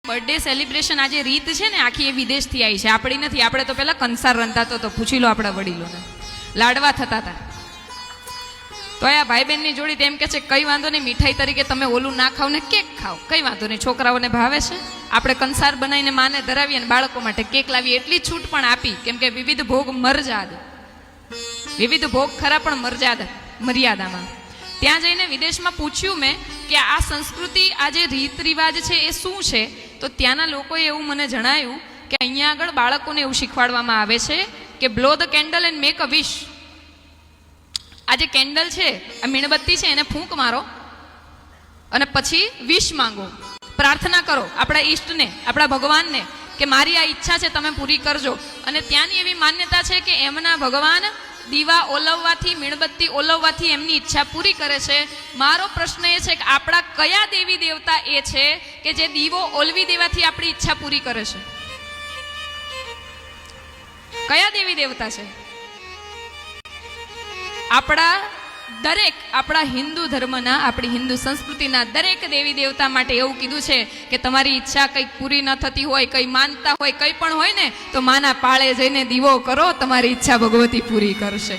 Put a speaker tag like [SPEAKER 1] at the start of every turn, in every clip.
[SPEAKER 1] Birthday celebration આજે રીત છે ને આખી એ વિદેશથી આવી છે, આપણી નથી. આપણે તો પેલા કંસાર રંધાતો તો પૂછી લો આપણા વડીલોને, લાડવા થતા હતા. તો આ ભાઈ બહેનની જોડી તેમ કે છે કઈ વાંધો નહીં, મીઠાઈ તરીકે તમે ઓલું ના ખાવ ને કેક ખાઓ, કઈ વાંધો નહીં, છોકરાઓને ભાવે છે. આપણે કંસાર બનાવીને માને ધરાવીએ અને બાળકો માટે કેક લાવીએ, એટલી છૂટ પણ આપી, કેમ કે વિવિધ ભોગ મર્યાદ, વિવિધ ભોગ ખરા પણ મર્યાદામાં. ત્યાં જઈને વિદેશમાં પૂછ્યું મેં કે આ સંસ્કૃતિ, આ જે રીત રિવાજ છે એ શું છે, તો ત્યાંના લોકોએ એવું મને જણાવ્યું કે અહીંયા આગળ બાળકોને એવું શીખવાડવામાં આવે છે કે blow the candle and make a wish. આ જે કેન્ડલ છે, આ મીણબત્તી છે, એને ફૂંક મારો અને પછી વિશ માંગો, પ્રાર્થના કરો આપણા ઈષ્ટને, આપણા ભગવાનને કે મારી આ ઈચ્છા છે તમે પૂરી કરજો. અને ત્યાંની એવી માન્યતા છે કે એમના ભગવાન દીવા ઓલવવાથી, મીણબત્તી ઓલવવાથી એમની ઈચ્છા પૂરી કરે છે. મારો પ્રશ્ન એ છે કે આપણા કયા દેવી દેવતા એ છે કે જે દીવો ઓલવી દેવાથી આપણી ઈચ્છા પૂરી કરે છે? કયા દેવી દેવતા છે? આપણા હિન્દુ ધર્મના, આપણી હિન્દુ સંસ્કૃતિના દરેક દેવી દેવતા માટે એવું કીધું છે કે તમારી ઈચ્છા કંઈક પૂરી ન થતી હોય, કંઈ માનતા હોય, કંઈ પણ હોય ને, તો માના પાળે જઈને દીવો કરો, તમારી ઈચ્છા ભગવતી પૂરી કરશે.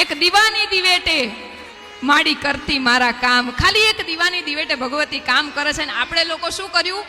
[SPEAKER 1] એક દીવાની દિવેટે માડી કરતી મારા કામ, ખાલી એક દીવાની દિવેટે ભગવતી કામ કરે છે. ને આપણે લોકો શું કર્યું?